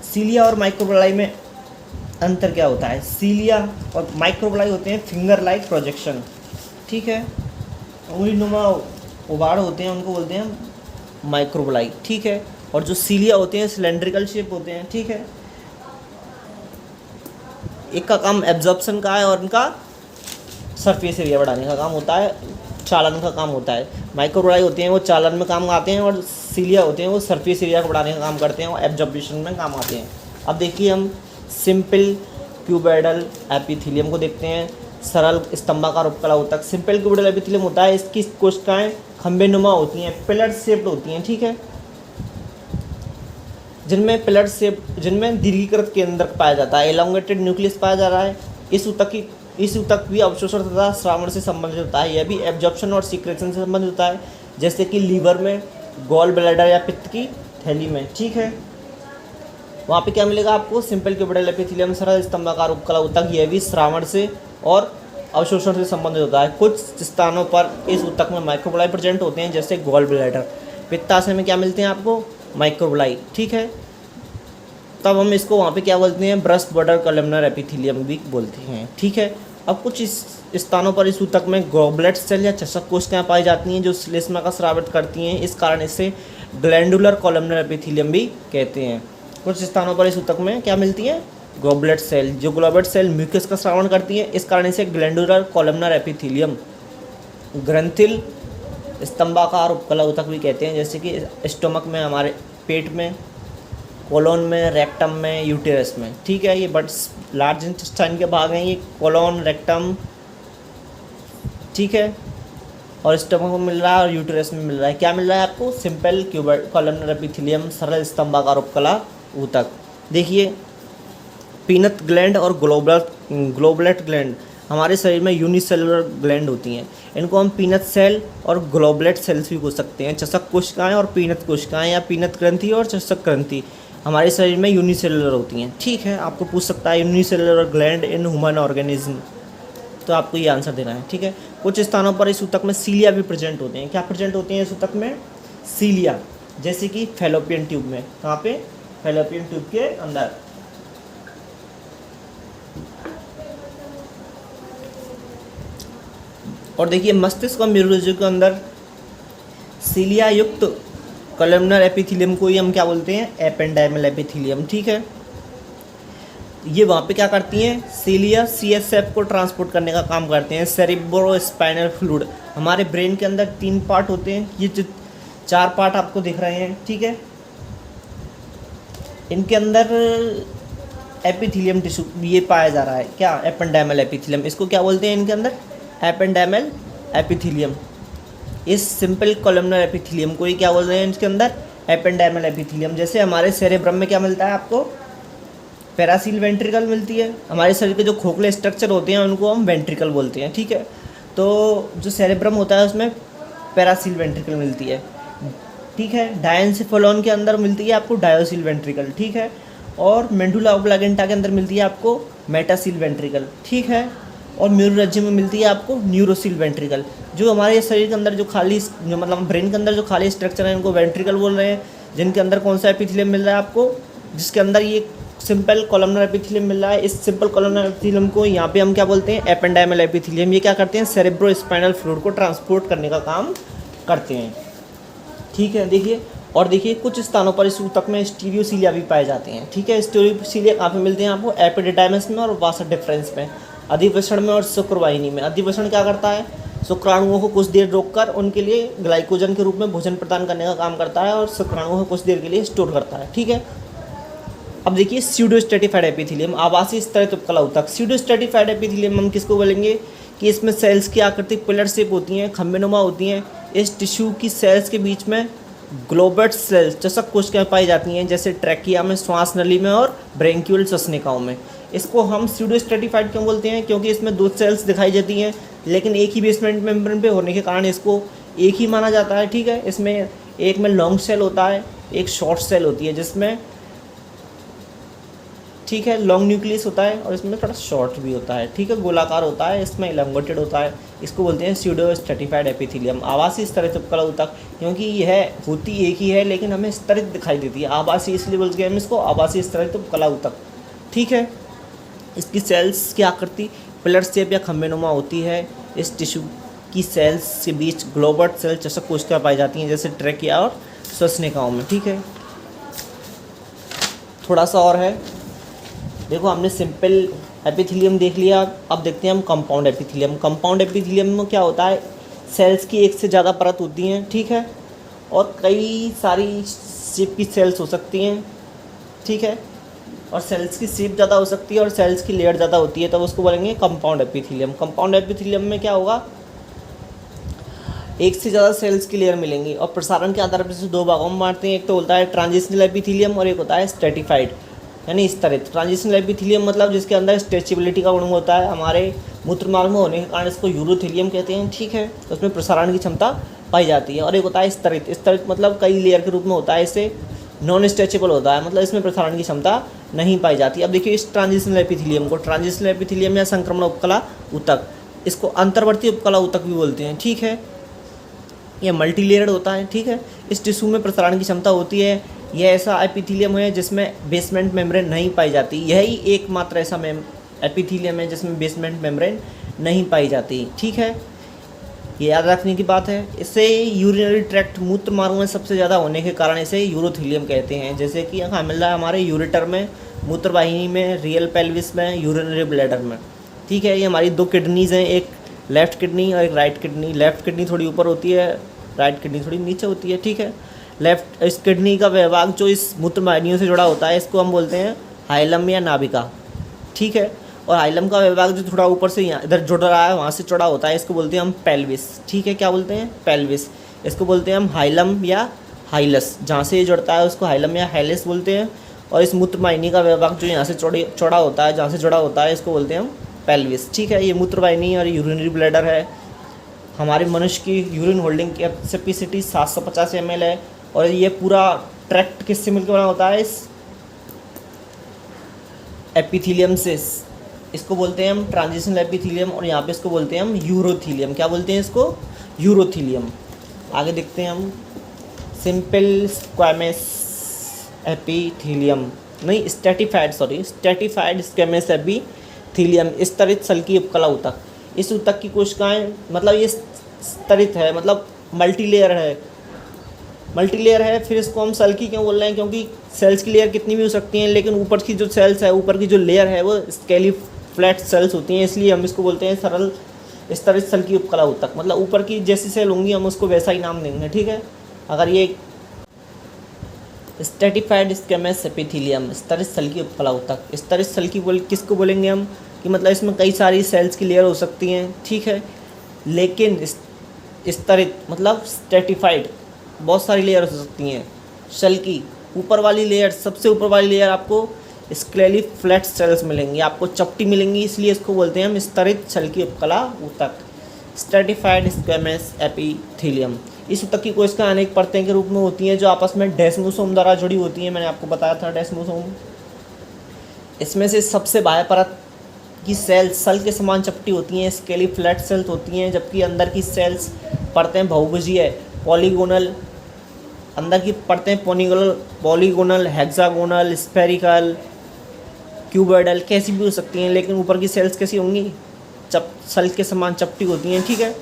सीलिया और माइक्रोबलाई में अंतर क्या होता है, सीलिया और माइक्रोबलाई होते हैं फिंगर लाइक प्रोजेक्शन, ठीक है, उंगली नुमा उबाड़ होते हैं, उनको बोलते हैं माइक्रोबलाई, ठीक है। और जो सीलिया होते हैं सिलेंड्रिकल शेप होते हैं, ठीक है। एक का काम एब्जॉर्प्शन का है और इनका सरफेस एरिया बढ़ाने का काम होता है, चालन का काम होता है। माइक्रोबलाई होते हैं वो चालन में काम आते हैं, और सीलिया होते हैं वो सरफेस एरिया को बढ़ाने का काम करते हैं और एब्जॉर्प्शन में काम आते हैं। अब देखिए हम सिंपल क्यूबेडल एपिथेलियम को देखते हैं, सरल स्तंभाकार उपकला ऊतक। सिंपल क्यूबेडल एपिथेलियम होता है, इसकी कोशिकाएं खंबे नुमा होती हैं, पिलर शेप्ड होती हैं, ठीक है, जिनमें दीर्घीकृत केंद्र पाया जाता है, एलोंगेटेड न्यूक्लियस पाया जा रहा है। इस ऊतक भी अवशोषण तथा श्रावण से संबंधित होता है, यह भी एब्जॉर्प्शन और सीक्रेशन से संबंधित होता है, जैसे कि लीवर में, गॉल ब्लैडर या पित्त की थैली में, ठीक है। वहाँ पे क्या मिलेगा आपको, सिंपल क्यूबिटल एपिथेलियम सरल स्तंभाकार उपकला ऊतक, यह भी श्रावण से और अवशोषण से संबंधित होता है। कुछ स्थानों पर इस ऊतक में माइक्रोबलाई प्रेजेंट होते हैं, जैसे गॉल ब्लैडर। पित्ताशय में क्या मिलते हैं आपको, माइक्रोबलाई, ठीक है। तब हम इसको वहाँ पे क्या बोलते हैं, ब्रस्ट बॉर्डर कॉलमनर एपिथेलियम भी बोलते हैं, ठीक है। अब कुछ इस स्थानों पर इस ऊतक में गॉबलेट सेल या चषक कोशिकाएं पाई जाती हैं जो श्लेष्मा का स्रावित करती हैं, इस कारण इसे ग्लैंडुलर कॉलमनर एपिथेलियम भी कहते हैं। कुछ स्थानों पर इस ऊतक में क्या मिलती है, गॉबलेट सेल, जो ग्लोबलेट सेल म्यूकस का स्रावण करती है, इस कारण इसे ग्लैंडुलर कॉलमनर एपिथेलियम, ग्रंथिल स्तंभाकार उपकला ऊतक भी कहते हैं, जैसे कि स्टोमक में, हमारे पेट में, कोलोन में, रेक्टम में, यूटेरस में, ठीक है। ये बट्स लार्ज इंटेस्टाइन के भाग हैं, ये कोलोन, रेक्टम, ठीक है, और स्टमक में मिल रहा है और यूटेरस में मिल रहा है। क्या मिल रहा है आपको, सिंपल क्यूबल कॉलमनर एपिथेलियम सरल स्तंभाकार उपकला ऊतक। देखिए पीनट ग्लैंड और ग्लोबलेट ग्लैंड हमारे शरीर में यूनिसेलुलर ग्लैंड होती हैं, इनको हम पीनट सेल और ग्लोबलेट सेल्स भी बोल सकते हैं। चषक कोशिकाएं और पीनट कोशिकाएं या पीनट ग्रंथि और चषक ग्रंथि हमारे शरीर में यूनिसेलुलर होती हैं, ठीक है। आपको पूछ सकता है unicellular gland in human organism, तो आपको ये आंसर देना है, ठीक है। कुछ स्थानों पर इस ऊतक में सीलिया भी प्रेजेंट होते हैं। क्या प्रेजेंट होते हैं इस ऊतक में, सीलिया, जैसे कि फैलोपियन ट्यूब में। कहाँ पे, फैलोपियन ट्यूब के अंदर। और देखिए मस्तिष्क और मेरुरज्जु के अंदर सीलिया युक्त कॉलमनर एपिथेलियम को ही हम क्या बोलते हैं, एपेंडाइमल एपिथेलियम, ठीक है। ये वहाँ पे क्या करती हैं, सीलिया CSF को ट्रांसपोर्ट करने का काम करते हैं। सेरिब्रो स्पाइनल फ्लूइड, हमारे ब्रेन के अंदर 3 पार्ट होते हैं, ये जो 4 पार्ट आपको दिख रहे हैं, ठीक है। इनके अंदर एपिथेलियम टिश्यू ये पाया जा रहा है, क्या, एपेंडाइमल एपिथेलियम, इसको क्या बोलते हैं इनके अंदर, एपेंडाइमल एपिथेलियम। इस सिंपल कॉलमनर एपिथेलियम को ही क्या बोल रहे हैं इसके अंदर, एपेंडाइमल एपिथेलियम। जैसे हमारे सेरेब्रम में क्या मिलता है आपको, पैरासील वेंट्रिकल मिलती है। हमारे शरीर के जो खोखले स्ट्रक्चर होते हैं उनको हम वेंट्रिकल बोलते हैं, ठीक है। तो जो सेरेब्रम होता है उसमें पैरासील वेंट्रिकल मिलती है, ठीक है। डायंसेफेलॉन के अंदर मिलती है आपको डायोसील वेंट्रिकल, ठीक है। और मेडुला ऑब्लांगेटा के अंदर मिलती है आपको मेटासील वेंट्रिकल, ठीक है। और मेरुरज्जु में मिलती है आपको न्यूरोसील वेंट्रिकल। जो हमारे शरीर के अंदर जो खाली, जो मतलब ब्रेन के अंदर जो खाली स्ट्रक्चर है इनको वेंट्रिकल बोल रहे हैं, जिनके अंदर कौन सा एपिथेलियम मिल रहा है आपको, जिसके अंदर ये सिंपल कॉलमनर एपिथेलियम मिल रहा है। इस सिंपल कॉलमनर एपिथेलियम को यहाँ पे हम क्या बोलते हैं, एपेंडाइमल एपिथेलियम। ये क्या करते हैं, सेरेब्रो स्पाइनल फ्लूइड को ट्रांसपोर्ट करने का काम करते हैं, ठीक है। देखिए, और देखिए कुछ स्थानों पर इस ऊतक में स्टीरियोसीलिया भी पाए जाते हैं, ठीक है। स्टीरियोसीलिया कहाँ पे मिलते हैं आपको, एपिडिडाइमस में और वासा डिफरेंस में, अधिवषण में और शुक्रवाहिनी में। अधिवषण क्या करता है, शुक्राणुओं को कुछ देर रोककर उनके लिए ग्लाइकोजन के रूप में भोजन प्रदान करने का काम करता है, और शुक्राणुओं को कुछ देर के लिए स्टोर करता है, ठीक है। अब देखिए स्यूडोस्टेटिफाइड एपिथेलियम, आवासीय स्तरित उपकला ऊतक। स्यूडोस्टेटिफाइड एपिथेलियम हम किसको बोलेंगे कि इसमें सेल्स की आकृति पिलर शेप होती हैं, खंबेनुमा होती हैं। इस टिश्यू की सेल्स के बीच में ग्लोबेट सेल्स, चषक कोशिकाएं पाई जाती हैं, जैसे ट्रैकिया में, श्वास नली में और ब्रेंक्यूल श्वसनिकाओं में। इसको हम स्यूडोस्टेटिफाइड क्यों बोलते हैं, क्योंकि इसमें 2 सेल्स दिखाई देती हैं, लेकिन एक ही बेसमेंट मेम्ब्रेन पे होने के कारण इसको एक ही माना जाता है, ठीक है। इसमें एक में लॉन्ग सेल होता है, एक शॉर्ट सेल होती है, जिसमें, ठीक है, लॉन्ग न्यूक्लियस होता है और इसमें थोड़ा शॉर्ट भी होता है, ठीक है, गोलाकार होता है, इसमें इलॉन्गेटेड होता है। इसको बोलते हैं स्यूडोस्टेटिफाइड एपिथेलियम, आवासीय स्तरित उपकला ऊतक। क्योंकि यह होती एक ही है लेकिन हमें स्तरित दिखाई देती है, आवासीय इसलिए बोलते हैं हम इसको आवासीय स्तरित उपकला ऊतक, ठीक है। इसकी सेल्स की आकृति पिलर शेप या खंबेनुमा होती है। इस टिश्यू की सेल्स के बीच ग्लोबट सेल, चषक कोशिकाएं पाई जाती हैं, जैसे ट्रैकिया और श्वसनिकाओं में, ठीक है। थोड़ा सा और है, देखो हमने सिंपल एपिथेलियम देख लिया, अब देखते हैं हम कंपाउंड एपिथेलियम। कंपाउंड एपिथेलियम में क्या होता है, सेल्स की एक से ज़्यादा परत होती हैं, ठीक है, और कई सारी शेप की सेल्स हो सकती हैं, ठीक है, और सेल्स की शेप ज़्यादा हो सकती है और सेल्स की लेयर ज़्यादा होती है, तब उसको बोलेंगे कंपाउंड एपिथेलियम। कंपाउंड एपिथेलियम में क्या होगा, एक से ज़्यादा सेल्स की लेयर मिलेंगी और प्रसारण के आधार पर इसे 2 भागों में बांटते हैं। एक तो होता है ट्रांजिशनल एपिथेलियम और एक होता है स्ट्रेटिफाइड, यानी स्तरित। ट्रांजिशनल एपिथेलियम मतलब जिसके अंदर स्ट्रेचेबिलिटी का गुण होता है, हमारे मूत्रनाल में होने के कारण इसको यूरोथेलियम कहते हैं, ठीक है, तो उसमें प्रसारण की क्षमता पाई जाती है। और एक होता है स्तरित। स्तरित मतलब कई लेयर के रूप में होता है, इसे नॉन स्ट्रेचेबल होता है, मतलब इसमें प्रसारण की क्षमता नहीं पाई जाती। अब देखिए इस ट्रांजिशनल एपिथेलियम को, ट्रांजिशनल एपिथेलियम या संक्रमण उपकला ऊतक, इसको अंतर्वर्ती उपकला ऊतक भी बोलते हैं, ठीक है। यह मल्टीलेयर्ड होता है, ठीक है। इस टिश्यू में प्रसारण की क्षमता होती है। यह ऐसा एपिथेलियम है जिसमें बेसमेंट मेम्ब्रेन नहीं पाई जाती, यही एकमात्र ऐसा एपिथेलियम है जिसमें बेसमेंट मेम्ब्रेन नहीं पाई जाती, ठीक है। ये याद रखने की बात है। इसे यूरिनरी ट्रैक्ट, मूत्र मार्गों में सबसे ज़्यादा होने के कारण इसे यूरोथीलियम कहते हैं। जैसे कि यहाँ मिल रहा है हमारे यूरेटर में, मूत्रवाहिनी में, रियल पेल्विस में, यूरिनरी ब्लैडर में, ठीक है। ये हमारी दो किडनीज़ हैं, एक लेफ़्ट किडनी और एक राइट किडनी। लेफ़्ट किडनी थोड़ी ऊपर होती है, राइट किडनी थोड़ी नीचे होती है, ठीक है। लेफ़्ट इस किडनी का विभाग जो इस मूत्रवाहिनियों से जुड़ा होता है इसको हम बोलते हैं हाइलम या नाभिका, ठीक है। और हाइलम का विभाग जो थोड़ा ऊपर से यहाँ इधर जुड़ रहा है वहाँ से चौड़ा होता है, इसको बोलते हैं हम पेल्विस, ठीक है। क्या बोलते हैं? पेल्विस। इसको बोलते हैं हम हाइलम या हाइलस, जहाँ से ये जुड़ता है उसको हाइलम या हाइलस बोलते हैं। और इस मूत्रवाहिनी का विभाग जो यहाँ से चौड़ा होता है, जहाँ से जुड़ा होता है, इसको बोलते हैं हम पेल्विस, ठीक है। ये मूत्रवाहिनी और यूरिनरी ब्लैडर है। हमारे मनुष्य की यूरिन होल्डिंग कैपेसिटी 750 ml है। और ये पूरा ट्रैक्ट किससे मिलकर बना होता है? इस एपिथेलियम से। इसको बोलते हैं हम ट्रांजिशनल एपिथेलियम और यहाँ पे इसको बोलते हैं हम यूरोथीलियम। क्या बोलते हैं इसको? यूरोथीलियम। आगे देखते हैं हम सिंपल स्क्वैमस एपिथेलियम, नहीं स्ट्रैटिफाइड स्क्वैमस एपिथेलियम, स्तरित सल्की उपकला ऊतक। इस ऊतक की कोशिकाएं, मतलब ये स्तरित है, मतलब मल्टीलेयर है। फिर इसको हम सल्की क्यों बोल रहे हैं? क्योंकि सेल्स की लेयर कितनी भी हो सकती हैं, लेकिन ऊपर की जो सेल्स है, ऊपर की जो लेयर है वो स्केली फ्लैट सेल्स होती हैं, इसलिए हम इसको बोलते हैं सरल स्तरित सल्की उपकला ऊतक। मतलब ऊपर की जैसी सेल होंगी हम उसको वैसा ही नाम देंगे, ठीक है। अगर ये स्ट्रैटिफाइड स्क्वैमस एपिथेलियम, स्तरित सल्की उपकला ऊतक, स्तरित सल्की किसको बोलेंगे हम? कि मतलब इसमें कई सारी सेल्स की लेयर हो सकती हैं, ठीक है। लेकिन स्तरित मतलब स्ट्रैटिफाइड, बहुत सारी लेयर हो सकती हैं। सल्की ऊपर वाली लेयर, सबसे ऊपर वाली लेयर आपको स्केली फ्लैट सेल्स मिलेंगी, आपको चपटी मिलेंगी, इसलिए इसको बोलते हैं हम स्तरित सल्की उपकला ऊतक, स्ट्रैटिफाइड स्क्वैमस एपिथेलियम। इस ऊतक की कोशिका अनेक परतें के रूप में होती हैं जो आपस में डेस्मोसोम द्वारा जुड़ी होती हैं। मैंने आपको बताया था डेस्मोसोम। इसमें से सबसे बाह्य परत की सेल्स सल के समान चपटी होती हैं, स्केली फ्लैट सेल्स होती हैं, जबकि अंदर की सेल्स परतें बहुभुजीय, पॉलीगोनल, अंदर की परतें पॉलीगोनल, हेक्सागोनल, स्फेरिकल, क्यूबॉइडल कैसी भी हो सकती हैं, लेकिन ऊपर की सेल्स कैसी होंगी? सल के समान चपटी होती हैं, ठीक है।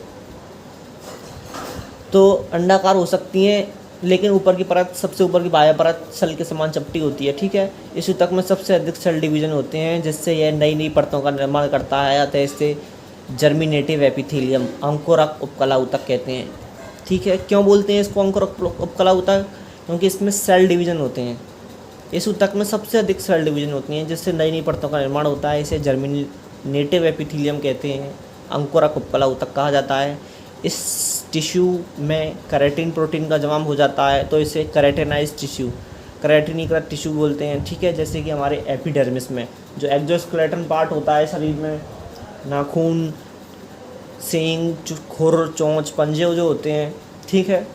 तो अंडाकार हो सकती हैं, लेकिन ऊपर की परत, सबसे ऊपर की बाह्य परत सल के समान चपटी होती है, ठीक है। इस ऊतक में सबसे अधिक सेल डिवीजन होते हैं, जिससे यह नई नई परतों का निर्माण करता है, अतः इसे जर्मिनेटिव एपिथेलियम, अंकुरक उपकला ऊतक कहते हैं, ठीक है। क्यों बोलते हैं इसको अंकुरक उपकला ऊतक? क्योंकि इसमें सेल डिवीजन होते हैं। इस ऊतक में सबसे अधिक सेल डिवीजन होती हैं, जिससे नई नई परतों का निर्माण होता है, इसे जर्मिनेटिव एपिथेलियम कहते हैं, अंकुरक उपकला ऊतक कहा जाता है। इस टिश्यू में केराटिन प्रोटीन का जमाव हो जाता है, तो इसे केराटिनाइज्ड टिश्यू, केराटिनीकृत टिश्यू बोलते हैं, ठीक है। जैसे कि हमारे एपिडर्मिस में जो एक्सोस्केलेटन पार्ट होता है शरीर में, नाखून, सींग, खुर, चोंच, पंजे जो होते हैं, ठीक है,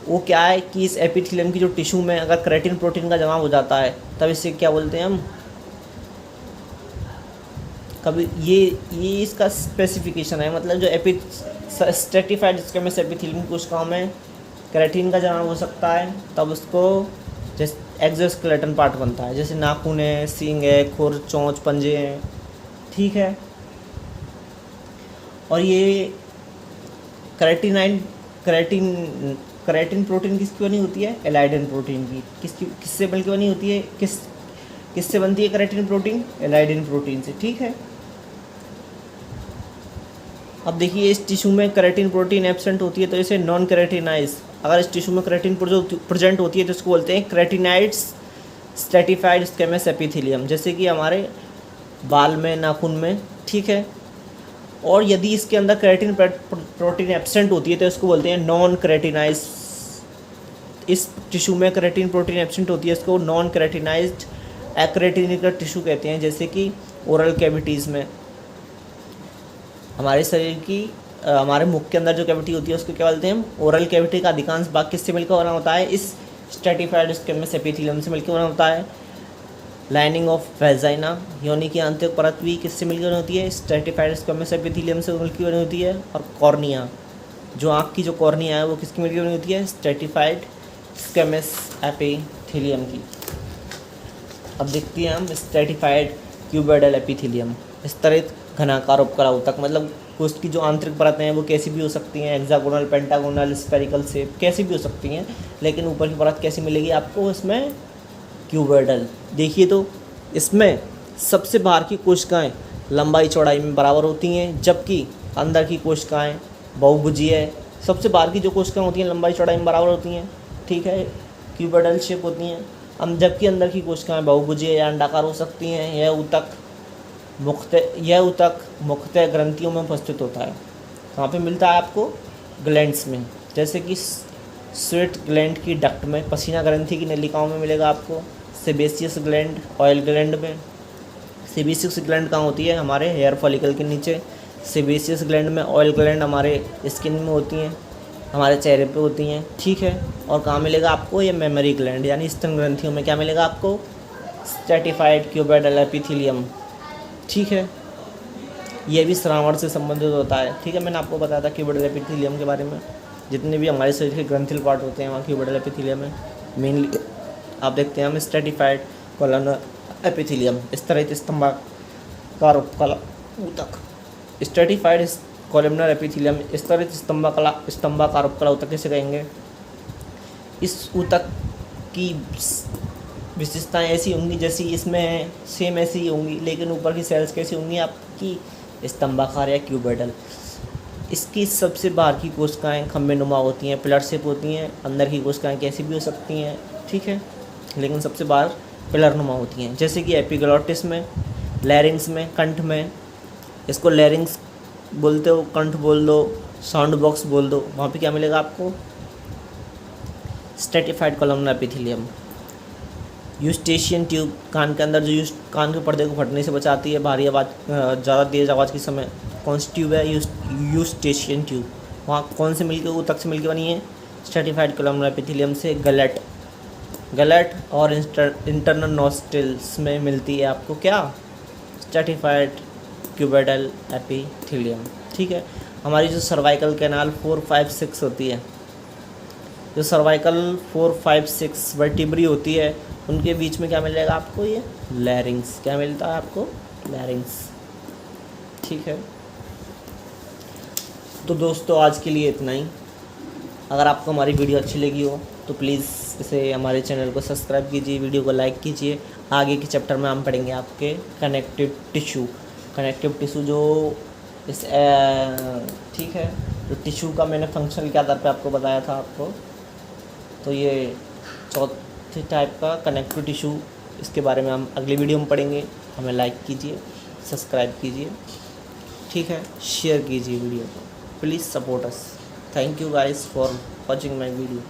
वो क्या है कि इस एपिथेलियम की जो टिश्यू में अगर केराटिन प्रोटीन का जमाव हो जाता है, तब इसे क्या बोलते हैं हम? कभी ये इसका स्पेसिफिकेशन है, मतलब जो स्ट्रैटिफाइड स्क्वैमस एपिथेलियम की कोशिकाओं में केराटिन का जमाव हो सकता है, तब उसको जैसे एक्सोस्केलेटन पार्ट बनता है, जैसे नाखून है, सींग है, खुर, चोंच, पंजे हैं, ठीक है। और ये केराटिन प्रोटीन किसकी बनी होती है? एलाइडिन प्रोटीन की। किससे बल्कि बनी होती है? किससे बनती है केराटिन प्रोटीन? एलाइडिन प्रोटीन से, ठीक है। अब देखिए इस टिश्यू में केराटिन प्रोटीन एब्सेंट होती है तो इसे नॉन केराटिनाइज। अगर इस टिश्यू में केराटिन प्रेजेंट होती है तो इसको बोलते हैं केराटिनाइज्ड स्ट्रैटिफाइड स्क्वैमस एपिथेलियम, जैसे कि हमारे बाल में, नाखून में, ठीक है। और यदि इसके अंदर केराटिन प्रोटीन एब्सेंट होती है तो इसको बोलते हैं नॉन केराटिनाइज। इस टिश्यू में केराटिन प्रोटीन एब्सेंट होती है, इसको नॉन केराटिनाइज्ड एक्रेटिनिक टिश्यू कहते हैं, जैसे कि ओरल कैविटीज़ में। हमारे शरीर की हमारे मुख के अंदर जो कैविटी होती है उसको क्या बोलते हैं हम? ओरल कैविटी का अधिकांश भाग किससे मिलकर बना होता है? इस स्ट्रेटिफाइड स्क्वेमस एपिथेलियम से मिलकर बना होता है। लाइनिंग ऑफ वेजाइना योनि की आंतरिक परत भी किससे मिलकर बनी होती है? स्ट्रेटिफाइड स्क्वेमस एपिथेलियम से मिलकर बनी होती है। और कॉर्निया, जो आँख की जो कॉर्निया है वो किसकी मिलकर बनी होती है? स्ट्रेटिफाइड स्क्वेमस एपिथेलियम की। अब देखते हैं हम स्ट्रेटिफाइड क्यूबोइडल एपिथेलियम। स्तरित घनाकार उपकला ऊतक, मतलब कोष्ठ की जो आंतरिक परतें हैं वो कैसी भी हो सकती हैं, हेक्सागोनल, पेंटागोनल, स्फेरिकल शेप, कैसी भी हो सकती हैं, लेकिन ऊपर की परत कैसी मिलेगी आपको? इसमें क्यूबोइडल। देखिए तो इसमें सबसे बाहर की कोशिकाएं लंबाई चौड़ाई में बराबर होती हैं, जबकि अंदर की कोशिकाएं बहुभुजीय, सबसे बाहर की जो कोशिकाएं होती हैं लंबाई चौड़ाई में बराबर होती हैं, ठीक है, क्यूबोइडल शेप होती हैं। जबकि अंदर की कोशिकाएं बहुभुजीय या अंडाकार हो सकती हैं। यह ऊतक मुख्यतः ग्रंथियों में उपस्थित होता है। कहाँ पे मिलता है आपको? ग्लैंड्स में, जैसे कि स्वेट ग्लैंड की डक्ट में, पसीना ग्रंथि की नलिकाओं में मिलेगा आपको, सेबेसियस ग्लैंड, ऑयल ग्लैंड में। सेबेसियस ग्लैंड कहाँ होती है? हमारे हेयर फॉलिकल के नीचे। सेबेसियस ग्लैंड में, ऑयल ग्लैंड हमारे स्किन में होती हैं, हमारे चेहरे पे होती हैं, ठीक है। और कहाँ मिलेगा आपको? ये मेमोरी ग्लैंड यानी स्तन ग्रंथियों में क्या मिलेगा आपको? स्ट्रेटिफाइड क्यूबोइडल एपिथेलियम, ठीक है। ये भी श्रावण से संबंधित होता है, ठीक है। मैंने आपको बताया था क्यूबोइडल एपिथेलियम के बारे में। जितने भी हमारे शरीर के ग्रंथिल पार्ट होते हैं वहाँ क्यूबोइडल एपिथेलियम है मेनली। आप देखते हैं हम स्ट्रेटिफाइड कॉलमनार एपिथेलियम, स्तरित स्तंभाकार उपकला ऊतक। स्ट्रेटिफाइड कॉलमनार एपिथेलियम स्तरित स्तंभाकार उपकला ऊतक किसे कहेंगे? इस ऊतक की विशेषताएं ऐसी होंगी जैसी इसमें है, सेम ऐसी ही होंगी, लेकिन ऊपर की सेल्स कैसी होंगी आपकी? स्तंभाकार या क्यूबोइडल। इसकी सबसे बाहर की कोशिकाएं खंभे नुमा होती हैं, पिलर शेप होती हैं। अंदर की कोशिकाएं कैसी भी हो सकती हैं, ठीक है, लेकिन सबसे बाहर पिलर नुमा होती हैं, जैसे कि एपिग्लॉटिस में, लैरिंग्स में, कंठ में। इसको लैरिंग्स बोलते हो, कंठ बोल दो, साउंड बॉक्स बोल दो, वहाँ पे क्या मिलेगा आपको? Stratified columnar epithelium. Eustachian tube, कान के अंदर जो कान के पर्दे को फटने से बचाती है, भारी आवाज़, ज़्यादा तेज़ आवाज़ के समय। कौन सी ट्यूब है? Eustachian tube. वहाँ कौन से मिलके ऊतक से मिलके बनी है? स्ट्रेटिफाइड कॉलमनार एपिथेलियम से। गलट और इंटरनल नॉस्ट्रिल्स में मिलती है आपको क्या? स्ट्रेटिफाइड क्यूबोइडल एपिथेलियम, ठीक है। हमारी जो सर्वाइकल कैनाल 4, 5, 6 होती है, जो सर्वाइकल 4, 5, 6 वर्टिब्री होती है, उनके बीच में क्या मिलेगा आपको? ये लैरिंग्स। क्या मिलता है आपको? लैरिंग्स, ठीक है। तो दोस्तों आज के लिए इतना ही। अगर आपको हमारी वीडियो अच्छी लगी हो तो प्लीज़ इसे हमारे चैनल को सब्सक्राइब कीजिए, वीडियो को लाइक कीजिए। आगे के चैप्टर में हम पढ़ेंगे आपके कनेक्टिव टिश्यू जो इस ठीक है, तो टिश्यू का मैंने फंक्शन के आधार पे आपको बताया था आपको। तो ये चौथे टाइप का कनेक्टिव टिश्यू, इसके बारे में हम अगली वीडियो में पढ़ेंगे। हमें लाइक कीजिए, सब्सक्राइब कीजिए, ठीक है, शेयर कीजिए वीडियो को। Please support us. Thank you guys for watching my video.